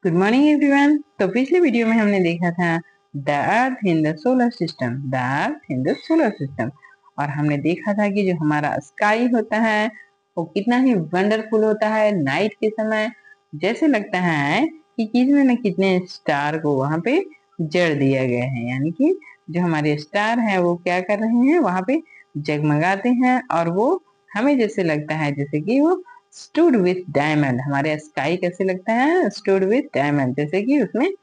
Good morning everyone. तो पिछले video में हमने देखा था the earth in the solar system, the earth in the solar system. और हमने देखा था कि जो हमारा स्काई होता है वो कितना ही वंडरफुल होता है। नाइट के समय जैसे लगता है कि कितने न कितने स्टार को वहां पे जड़ दिया गया है, यानी कि जो हमारे स्टार है वो क्या कर रहे हैं, वहां पे जगमगाते हैं और वो हमें जैसे लगता है जैसे कि वो स्टूड विथ डायमंड। हमारे स्काई कैसे लगता है, स्टूड विथ डायमंड, जैसे कि उसमें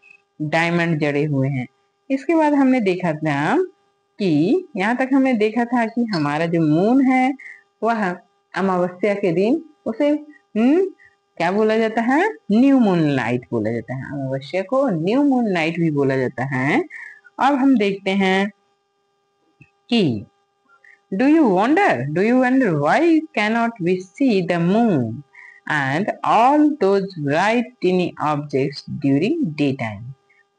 डायमंड जड़े हुए हैं। इसके बाद हमने देखा था कि यहाँ तक हमने देखा था कि हमारा जो मून है वह अमावस्या के दिन उसे क्या बोला जाता है, न्यू मून नाइट बोला जाता है। अमावस्या को न्यू मून नाइट भी बोला जाता है। अब हम देखते हैं कि do you wonder why cannot we see the moon and all those bright tiny objects during daytime?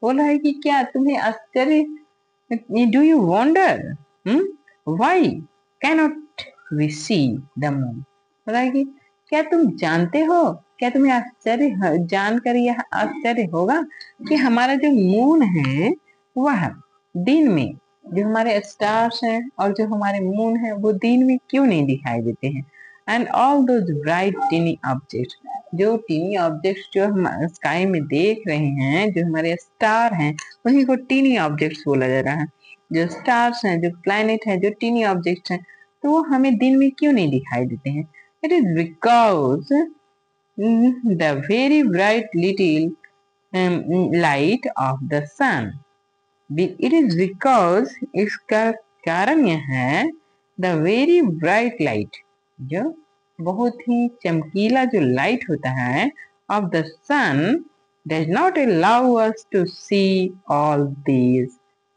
बोला है कि क्या तुम्हें आश्चर्य, do you wonder why cannot we see the moon? बोला है कि क्या तुम जानते हो, क्या तुम्हें आश्चर्य जानकर यह आश्चर्य होगा कि हमारा जो मून है वह दिन में, जो हमारे स्टार्स हैं और जो हमारे मून है वो दिन में क्यों नहीं दिखाई देते हैं। And all those bright tiny objects, जो टीनी ऑब्जेक्ट्स जो हम स्काई में देख रहे हैं, जो हमारे स्टार हैं उन्हीं को टीनी ऑब्जेक्ट्स बोला जा रहा है। जो स्टार्स हैं, जो प्लैनेट है, जो टीनी ऑब्जेक्ट्स हैं, तो वो हमें दिन में क्यों नहीं दिखाई देते हैं। It is because the very bright little light of the sun. It is because, इसका कारण यह है, द वेरी ब्राइट लाइट, जो बहुत ही चमकीला जो लाइट होता है of the sun does not allow us to see all these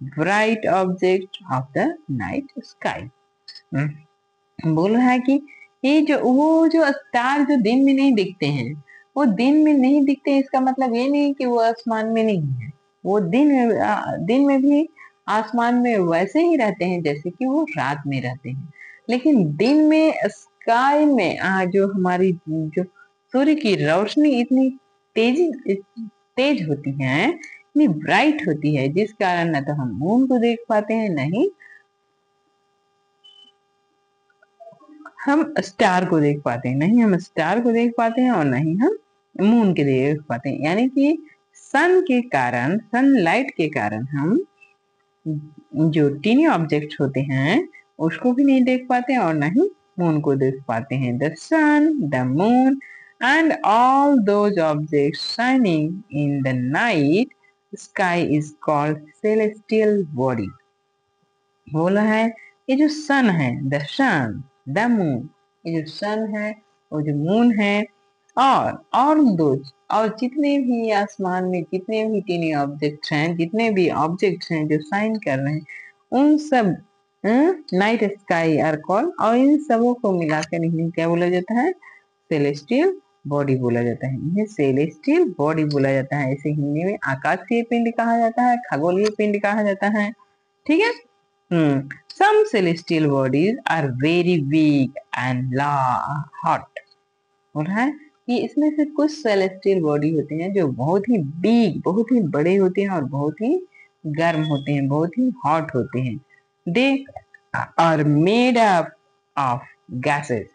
bright object of the night sky. बोल रहा है कि ये जो वो जो स्टार जो दिन में नहीं दिखते हैं, वो दिन में नहीं दिखते हैं, इसका मतलब ये नहीं कि वो आसमान में नहीं है। वो दिन में भी आसमान में वैसे ही रहते हैं जैसे कि वो रात में रहते हैं। लेकिन दिन में स्काई में जो हमारी जो सूर्य की रोशनी इतनी तेजी तेज होती है, इतनी ब्राइट होती है, जिस कारण न तो हम मून को देख पाते हैं, नहीं हम स्टार को देख पाते हैं, नहीं हम स्टार को देख पाते हैं और नहीं हम मून के देख पाते हैं। यानी कि सन के कारण, सनलाइट के कारण हम जो टीनी ऑब्जेक्ट होते हैं उसको भी नहीं देख पाते और ना ही मून को देख पाते हैं। The sun, the moon and all those objects shining in the night sky is called celestial body. बोला है ये जो सन है, द सन, द मून, ये जो सन है और जो मून है और दो और जितने भी आसमान में जितने भी टीनी ऑब्जेक्ट्स हैं, जितने भी ऑब्जेक्ट्स हैं जो साइन कर रहे हैं, उन सब नाइट स्काई आर कॉल्ड, और इन सबों को मिलाकर इन्हें क्या बोला जाता है, सेलेस्टियल बॉडी बोला जाता है। इन्हें सेलेस्टियल बॉडी बोला जाता है। इसे हिंदी में आकाशीय पिंड कहा जाता है, खगोलीय पिंड कहा जाता है। ठीक है। Some celestial bodies are very big and hot। हो रहा है कि इसमें से कुछ सेलेस्टियल बॉडी होते हैं जो बहुत ही बिग, बहुत ही बड़े होते हैं और बहुत ही गर्म होते हैं, बहुत ही हॉट होते हैं। They are made up of gases,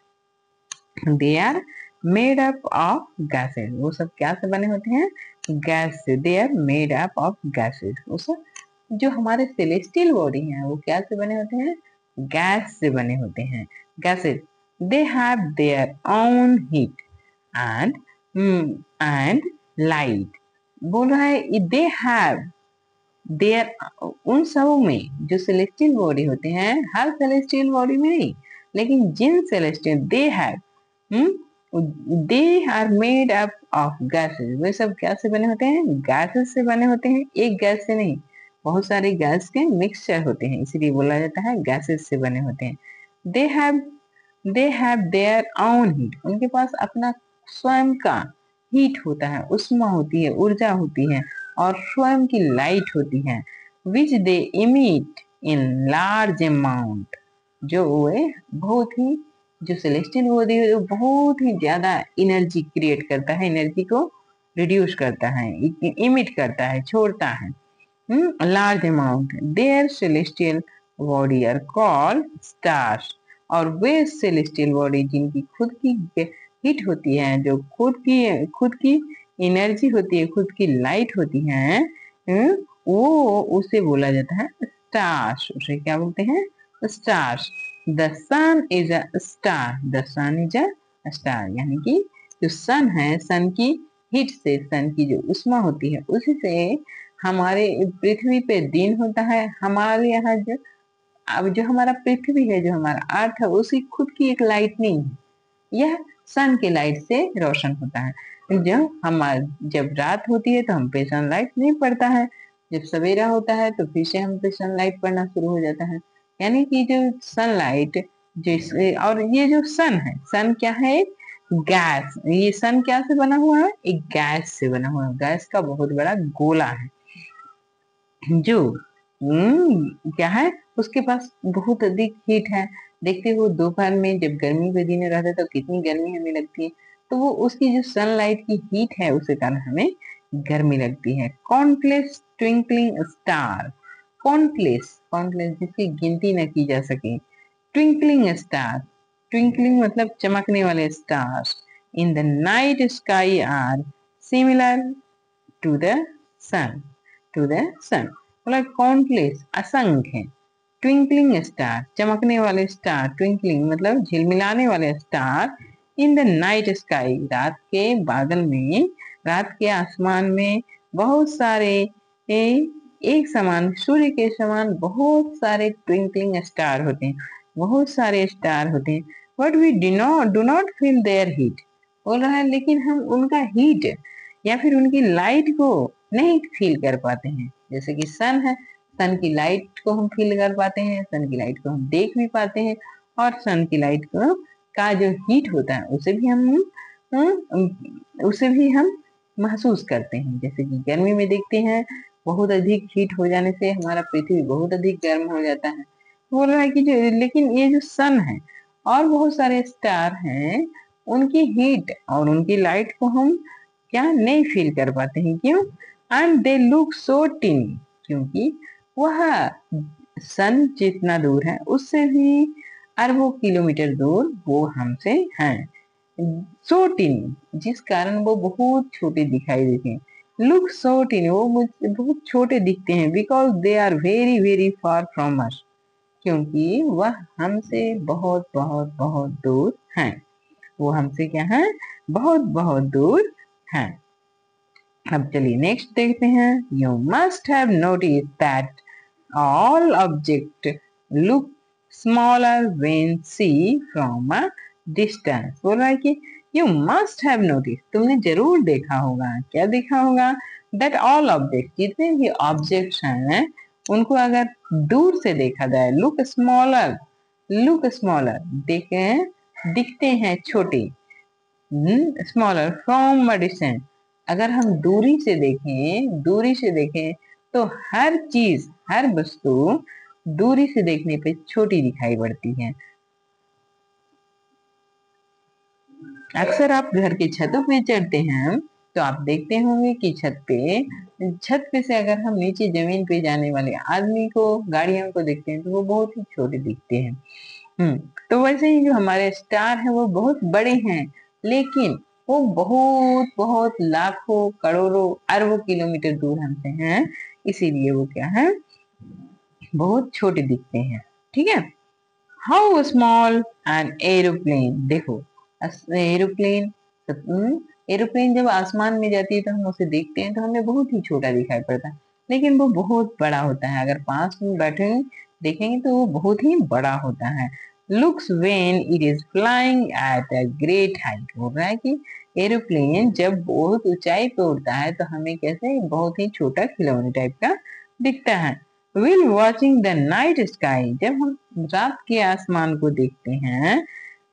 they are made up of gases. वो सब क्या से बने होते हैं, गैस से। They are made up of gases. वो सब जो हमारे सेलेस्टियल बॉडी हैं वो क्या से बने होते हैं, गैस से बने होते हैं, gases. They have their own heat and and light. बोल रहा है दे हैव देयर, उन सब में जो सेलेस्टियल बॉडी होते हैं, हर सेलेस्टियल बॉडी में नहीं, लेकिन जिन celestial they have, they are made up of gases. वे सब क्या से बने होते हैं, गैसेस से बने होते हैं। एक गैस से नहीं, बहुत सारे गैस के मिक्सचर होते हैं, इसीलिए बोला जाता है गैसेस से बने होते हैं। They have their own heat, उनके पास अपना स्वयं का हीट होता है, उष्मा होती है, ऊर्जा होती है और स्वयं की लाइट होती है। विच दे इमिट इन लार्ज अमाउंट, जो वे बहुत ही, जो सेलेस्टियल बॉडी है वो बहुत ही ज्यादा एनर्जी क्रिएट करता है, एनर्जी को रिड्यूस करता है, इमिट करता है, छोड़ता है large amount. There celestial body are called stars. और वे सेलेस्टियल बॉडी जिनकी खुद की हीट होती है, जो खुद की एनर्जी होती है, खुद की लाइट होती है, वो उसे बोला जाता है स्टार्स। उसे क्या बोलते हैं? Stars. The sun is a star. The sun is a star, यानी कि जो सन है, सन की हीट से, सन की जो उष्मा होती है, उसी से हमारे पृथ्वी पे दिन होता है। हमारे यहाँ जो अब जो हमारा पृथ्वी है, जो हमारा अर्थ है, उसकी खुद की एक लाइट नहीं है, यह सन के लाइट से रोशन होता है। जब रात होती है तो हम पे सनलाइट नहीं पड़ता है, जब सवेरा होता है तो फिर से हम पे सनलाइट पड़ना शुरू हो जाता है। यानी कि जो सनलाइट जैसे, और ये जो सन है, सन क्या है? गैस। ये सन क्या से बना हुआ है? एक गैस से बना हुआ है। गैस का बहुत बड़ा गोला है, जो क्या है, उसके पास बहुत अधिक हीट है। देखते हो दोपहर में जब गर्मी के दिन रहता है तो कितनी गर्मी हमें लगती है, तो वो उसकी जो सनलाइट की हीट है, उसके कारण हमें गर्मी लगती है। Complex twinkling star. Complex, complex जिसकी गिनती न की जा सके। ट्विंकलिंग स्टार, ट्विंकलिंग मतलब चमकने वाले stars in the night sky are similar to the sun. To the sun मतलब कॉन्प्लेक्स, असंख्य। ट्विंकलिंग स्टार, चमकने वाले स्टार। ट्विंकलिंग मतलब झिलमिलाने वाले star. In the night sky, रात के बादल में, रात के आसमान में बहुत सारे एक समान, सूर्य के समान बहुत सारे ट्विंकलिंग स्टार होते हैं, बहुत सारे स्टार होते हैं। But we do not feel their heat. बोल रहा है लेकिन हम उनका हीट या फिर उनकी लाइट को नहीं फील कर पाते हैं। जैसे कि सन है, सन की लाइट को हम फील कर पाते हैं, सन की लाइट को हम देख भी पाते हैं, और सन की लाइट को का जो हीट होता है उसे भी हम महसूस करते हैं। जैसे कि गर्मी में देखते हैं, बहुत अधिक हीट हो जाने से हमारा पृथ्वी बहुत अधिक गर्म हो जाता है। बोल रहा है कि जो, लेकिन ये जो सन है और बहुत सारे स्टार हैं, उनकी हीट और उनकी लाइट को हम क्या नहीं फील कर पाते हैं। क्यों? एंड दे लुक सो टिनी, क्योंकि वह सन जितना दूर है उससे भी अरबों किलोमीटर दूर वो हमसे हैं। सो टिनी, जिस कारण वो बहुत छोटे दिखाई देते हैं। लुक सो टिनी, वो मुझसे बहुत छोटे दिखते हैं। Because they are very very far from us, क्योंकि वह हमसे बहुत बहुत बहुत दूर हैं। वो हमसे क्या है? बहुत बहुत दूर हैं। अब चलिए नेक्स्ट देखते हैं। You must have notice that all object look smaller when see from a distance. बोल रहा है कि यू मस्ट हैव नोटिस, तुमने जरूर देखा होगा। क्या देखा होगा? दैट ऑल ऑब्जेक्ट, जितने भी ऑब्जेक्ट्स हैं, उनको अगर दूर से देखा जाए, लुक स्मॉलर देखें, दिखते हैं छोटे। स्मॉलर फ्रॉम अ डिस्टेंस, अगर हम दूरी से देखें तो हर चीज, हर वस्तु दूरी से देखने पे छोटी दिखाई पड़ती है। अक्सर आप घर की छतों पे चढ़ते हैं तो आप देखते होंगे कि छत पे से अगर हम नीचे जमीन पे जाने वाले आदमी को, गाड़ियों को देखते हैं तो वो बहुत ही छोटे दिखते हैं। तो वैसे ही जो हमारे स्टार है वो बहुत बड़े हैं, लेकिन वो बहुत बहुत लाखों करोड़ों अरबों किलोमीटर दूर हमसे हैं, इसीलिए वो क्या है? बहुत छोटे दिखते हैं। ठीक है। How small an aeroplane. देखो एरोप्लेन, एरोप्लेन जब आसमान में जाती है तो हम उसे देखते हैं तो हमें बहुत ही छोटा दिखाई पड़ता है, लेकिन वो बहुत बड़ा होता है। अगर पास में बैठे देखेंगे तो वो बहुत ही बड़ा होता है। Looks when it is flying at a great height. बोल रहा है कि एरोप्लेन जब बहुत ऊंचाई पे उड़ता है तो हमें कैसे बहुत ही छोटा खिलौने टाइप का दिखता है। While watching the night sky, जब हम रात के आसमान को देखते हैं,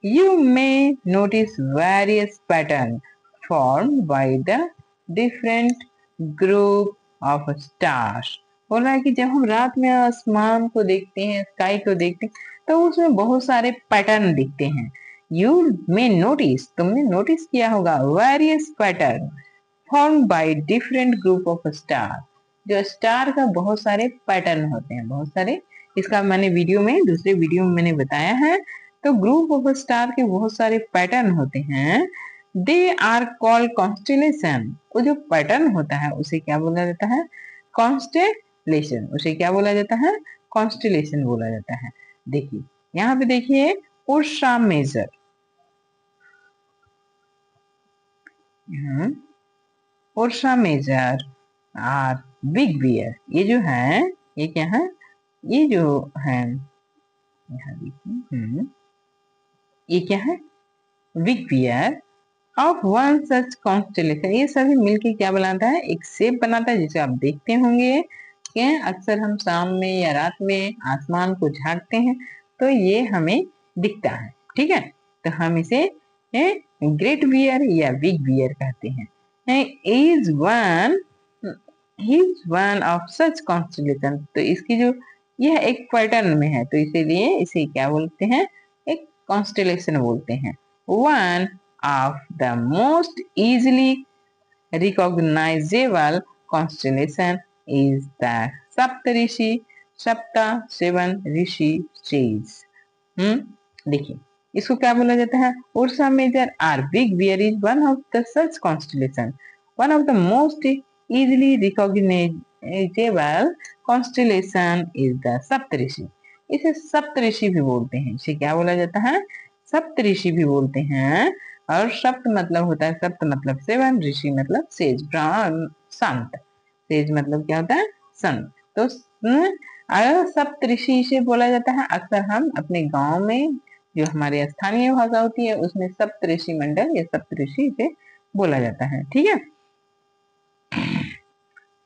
you may notice various patterns formed by the different group of stars। बोल रहा है कि जब हम रात में आसमान को देखते हैं, स्काई को देखते हैं, तो उसमें बहुत सारे पैटर्न दिखते हैं। You may notice, तुमने नोटिस किया होगा, various pattern form by different group of star. जो स्टार का बहुत सारे पैटर्न होते हैं, बहुत सारे, इसका मैंने वीडियो में, दूसरे वीडियो में मैंने बताया है। तो ग्रुप ऑफ स्टार के बहुत सारे पैटर्न होते हैं। They are called constellation. वो जो पैटर्न होता है उसे क्या बोला जाता है? कॉन्स्टेलेशन। उसे क्या बोला जाता है? कॉन्स्टेलेशन बोला जाता है। देखिए यहाँ पे देखिए उर्सा मेजर, उर्सा मेजर और बिग बियर, ये जो है ये क्या है? ये जो है यहाँ देखिए, ये क्या है? Big bear of one such constellation. ये सभी मिलके क्या बनाता है? एक शेप बनाता है, जिसे आप देखते होंगे कि अक्सर हम शाम में या रात में आसमान को झांकते हैं तो ये हमें दिखता है। ठीक है, तो हम इसे ग्रेट बियर या बिग बियर कहते हैं। Is one of such constellation. तो इसकी जो यह एक पैटर्न में है तो इसीलिए इसे क्या बोलते हैं? एक कॉन्स्टेलेशन बोलते हैं। One of the most easily recognizable constellation is the सप्तऋषि, सप्ता 7 ऋषि trees। देखिए इसको क्या बोला जाता है? उर्सा मेजर और big bear is one of the such constellation, one of the most easily recognizable constellation is the Saptarishi. इसे सप्तऋषि भी बोलते हैं। इसे क्या बोला जाता है? सप्तऋषि भी बोलते हैं। और सप्त मतलब होता है, सप्त मतलब 7, ऋषि मतलब सेज, संत। सेज मतलब क्या होता है? संत। तो सप्तऋषि से बोला जाता है। अक्सर हम अपने गांव में जो हमारी स्थानीय भाषा होती है उसमें सप्तऋषि मंडल या सप्तऋषि से बोला जाता है। ठीक है,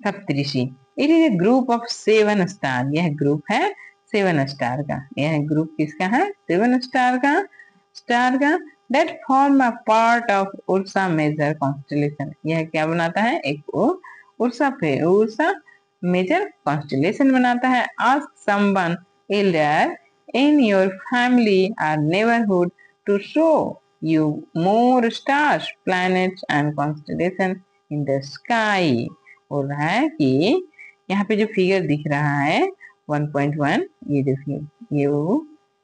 Saptarishi. It is a group of 7 star. यह ग्रुप है 7 स्टार का। यह ग्रुप किसका है? 7 स्टार का, स्टार का। that form a part of Ursa Major constellation। यह क्या बनाता है? एक उर्सा मेजर कॉन्स्टेलेशन बनाता है। ask someone elder in your family or neighborhood to show you more stars, planets and constellations in the sky। बोल रहा है कि यहाँ पे जो फिगर दिख रहा है 1.1, ये देखिए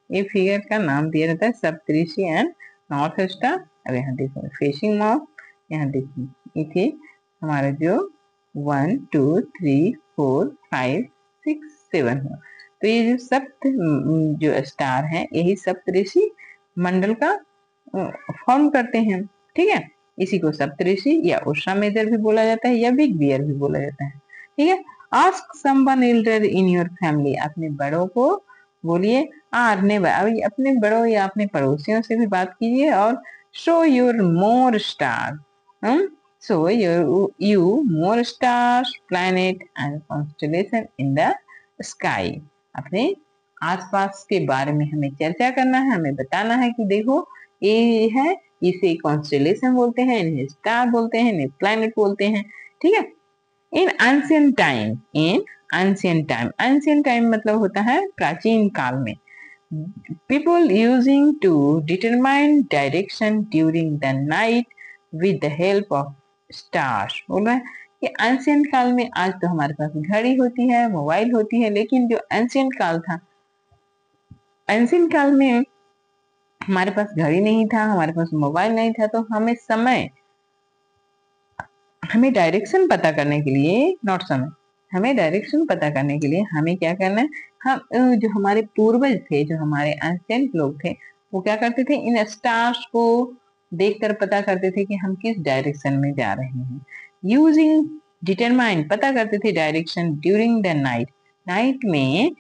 ये फिगर का नाम दिया जाता है सप्तऋषि एंड नॉर्थ स्टार। अब यहाँ देखो फेसिंग माउथ, यहाँ देखिए ये हमारा जो 1 2 3 4 5 6 7 है। तो ये जो सप्त जो स्टार है यही सप्तऋषि मंडल का फॉर्म करते हैं। ठीक है, इसी को सप्तऋषि या उर्सा मेजर भी बोला जाता है या बिग बियर भी बोला जाता है। ठीक है, ask someone Elder in your family. अपने बड़ों को बोलिए अभी अपने बड़ों या अपने पड़ोसियों से भी बात कीजिए। और show your more star, show you more stars, planet and constellation in the sky. अपने आसपास के बारे में हमें चर्चा करना है, हमें बताना है कि देखो ये है, इसे कॉन्स्टेलेशन बोलते हैं, इन्हें स्टार बोलते हैं, इन्हें प्लैनेट बोलते हैं। ठीक है, इन एंशिएंट टाइम, इन एंशिएंट टाइम मतलब होता है प्राचीन काल में। people using to determine direction during the night with the help of stars। बोल रहा है कि एंशिएंट काल में, आज तो हमारे पास घड़ी होती है, मोबाइल होती है, लेकिन जो एंशिएंट काल था, एंशिएंट काल में हमारे पास घड़ी नहीं था, हमारे पास मोबाइल नहीं था, तो हमें डायरेक्शन पता करने के लिए, नॉट समय, हमें डायरेक्शन पता करने के लिए हमें क्या करना है? हम जो हमारे पूर्वज थे, जो हमारे एंशिएंट लोग थे, वो क्या करते थे? इन स्टार्स को देखकर पता करते थे कि हम किस डायरेक्शन में जा रहे हैं। यूजिंग डिटरमाइन, पता करते थे direction during the night, night में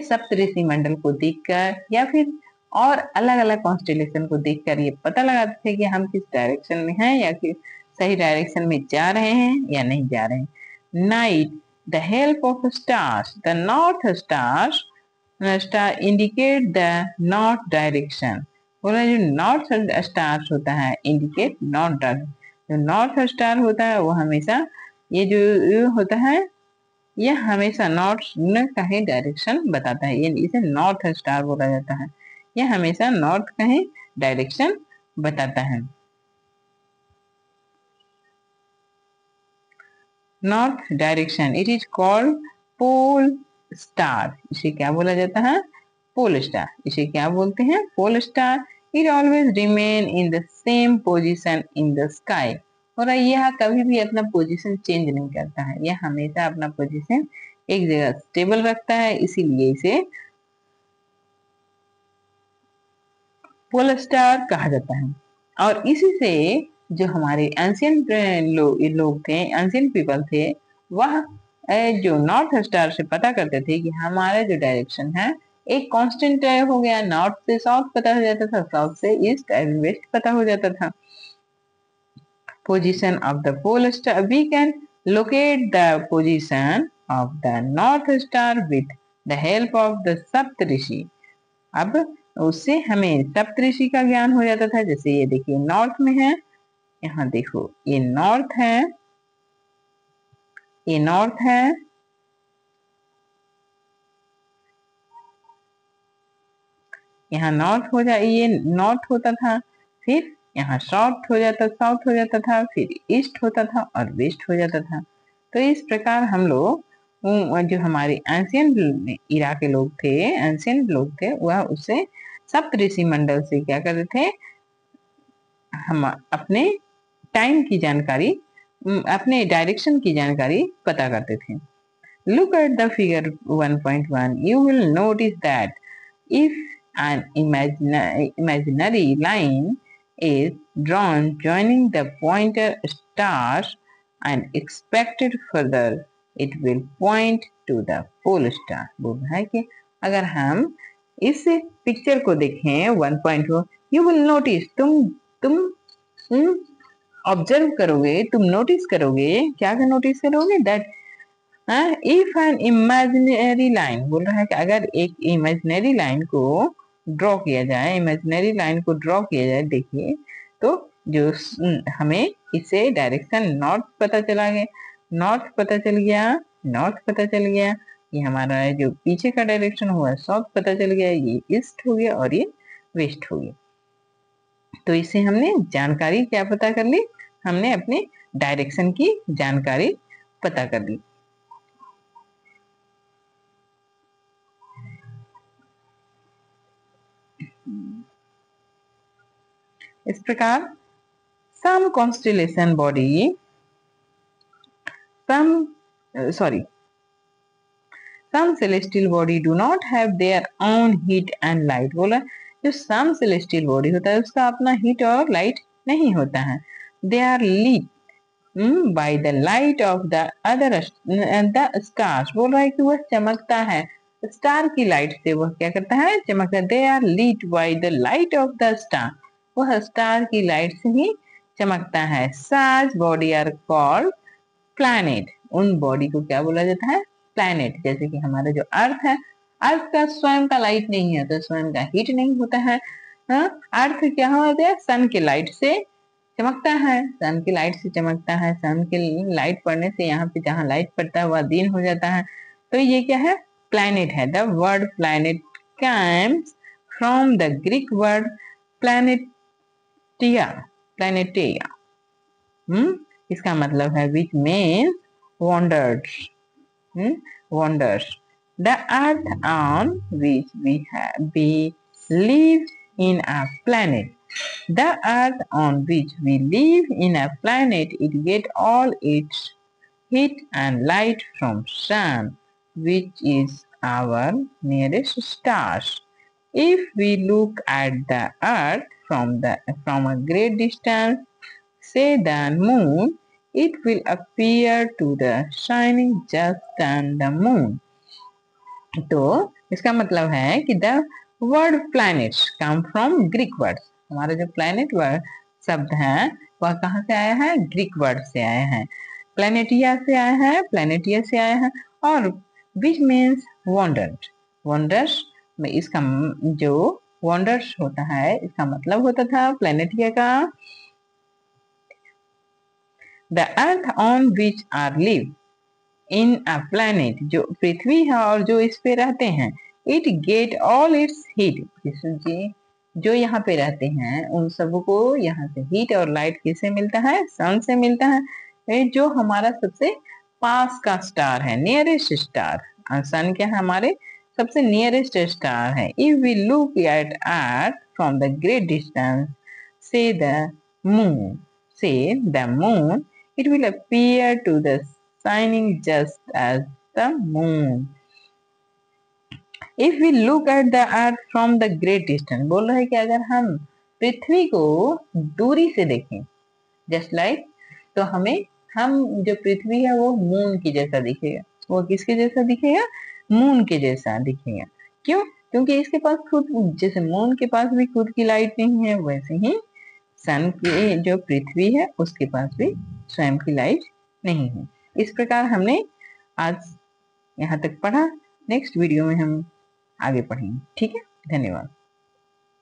सप्तऋषि मंडल को देखकर या फिर और अलग अलग कॉन्स्टेलेशन को देखकर ये पता लगाते थे कि हम किस डायरेक्शन में हैं या कि सही डायरेक्शन में जा रहे हैं या नहीं जा रहे हैं। Night, the help of stars, the north stars, star indicate the north direction. बोला जो नॉर्थ स्टार्स होता है इंडिकेट नॉर्थ डायरेक्शन। जो नॉर्थ स्टार होता है वो हमेशा ये जो होता है ये हमेशा नॉर्थ का ही डायरेक्शन बताता है, ये इसे नॉर्थ स्टार बोला जाता है। यह हमेशा नॉर्थ का ही डायरेक्शन बताता है। North direction, it is called pole star. इसे क्या बोला जाता है? Pole star. इसे क्या बोलते हैं? Pole star. It always remain in the same position in the sky. और यह कभी भी अपना पोजीशन चेंज नहीं करता है, यह हमेशा अपना पोजीशन एक जगह स्टेबल रखता है, इसीलिए इसे पोल स्टार कहा जाता है। और इसी से जो हमारे एंशियंट लोग थे, एंशियंट पीपल थे, वह जो नॉर्थ स्टार से पता करते थे कि हमारा जो डायरेक्शन है एक कांस्टेंट हो गया। नॉर्थ से साउथ पता हो जाता था, साउथ से ईस्ट एंड वेस्ट पता हो जाता था। Position of the pole star, we can locate the position of the north star with the help of the सप्तऋषि। अब उससे हमें सप्तऋषि का ज्ञान हो जाता था। जैसे ये देखिए नॉर्थ में है, यहाँ देखो ये नॉर्थ है, ये नॉर्थ है, यहाँ नॉर्थ हो जाए, ये नॉर्थ होता था, फिर यहाँ साउथ हो जाता था, फिर ईस्ट होता था और वेस्ट हो जाता था। तो इस प्रकार हम लोग जो हमारे एंशियंट इरा के लोग थे, एंशियंट लोग थे, वह उससे सप्तऋषि मंडल से क्या करते थे? हम अपने टाइम की जानकारी, अपने डायरेक्शन की जानकारी पता करते थे। Look at the figure 1.1. You will notice that if an imaginary line is drawn joining the pointer stars and expected further, it will point to the pole star. बोल रहा है कि अगर हम इस पिक्चर को देखें 1.1, you will notice, तुम ऑब्जर्व करोगे, तुम नोटिस करोगे, क्या नोटिस करोगे? That if an imaginary line, बोल रहा है कि अगर एक इमेजिनरी लाइन को ड्रॉ किया जाए, इमेजिनरी लाइन को ड्रॉ किया जाए, देखिए तो जो हमें इससे डायरेक्शन नॉर्थ पता चला गया, नॉर्थ पता चल गया, नॉर्थ पता चल गया। ये हमारा जो पीछे का डायरेक्शन हुआ साउथ पता चल गया, ये ईस्ट हो गया और ये वेस्ट हो गया। तो इससे हमने जानकारी क्या पता कर ली? हमने अपने डायरेक्शन की जानकारी पता कर ली। इस प्रकार some constellation body, some celestial body do not have their own heat and light। बोला जो some celestial body होता है उसका अपना heat और light नहीं होता है। They are lit by the light of the other the stars। बोल रहा है कि वह चमकता है स्टार की लाइट से, वह क्या करता है? चमकता है। They are lit by the light of the star। वह स्टार की लाइट से ही चमकता है। Such body are called planet। उन बॉडी को क्या बोला जाता है? प्लैनेट। जैसे कि हमारा जो अर्थ है, अर्थ का स्वयं का लाइट नहीं है, तो स्वयं का हीट नहीं होता है। अर्थ क्या होता है? सन के लाइट से चमकता है, सन की लाइट से चमकता है। सन की लाइट पड़ने से यहाँ पे जहाँ लाइट पड़ता है वह दिन हो जाता है। तो ये क्या है? प्लैनेट है। The word planet comes from the Greek word planetia, planetia। इसका मतलब है which means wonders, wonders। The earth on which we live in a planet, the earth on which we live in a planet, it get all its heat and light from sun, which is our nearest stars। If we look at the earth from a great distance, say the moon, it will appear to the shining just on the moon। तो इसका मतलब है कि the word planets come from Greek words. हमारा जो planet word शब्द है वह कहाँ से आया है? ग्रीक वर्ड से आया है, प्लैनेटिया से आया है, प्लैनेटिया से आया है। और विच मीन्स वंडर्स। वंडर्स में इसका जो वंडर्स होता है इसका मतलब होता था प्लैनेटिया का the earth on which are live in a planet, जो पृथ्वी है और जो इस पे रहते हैं, it get all its heat. जो यहाँ पे रहते हैं उन सबको यहाँ से हीट और लाइट किससे मिलता है? सन से मिलता है। जो हमारा सबसे पास का स्टार है, नियरेस्ट स्टार। सन क्या है, हमारे सबसे नियरेस्ट स्टार है। If we look at earth from the great distance, say the moon say the moon, it will appear to the shining just as the moon. If we look at the earth from the great distance, बोल रहा है कि अगर हम पृथ्वी को दूरी से देखें, जस्ट लाइक, तो हम जो पृथ्वी है वो मून की जैसा दिखेगा। वो किसके जैसा दिखेगा? मून के जैसा दिखेगा। क्यों? क्योंकि इसके पास खुद, जैसे मून के पास भी खुद की लाइट नहीं है, वैसे ही सन की जो पृथ्वी है उसके पास भी स्वयं की लाइट नहीं है। इस प्रकार हमने आज यहाँ तक पढ़ा। नेक्स्ट वीडियो में हम आगे पढ़ेंगे। ठीक है, धन्यवाद।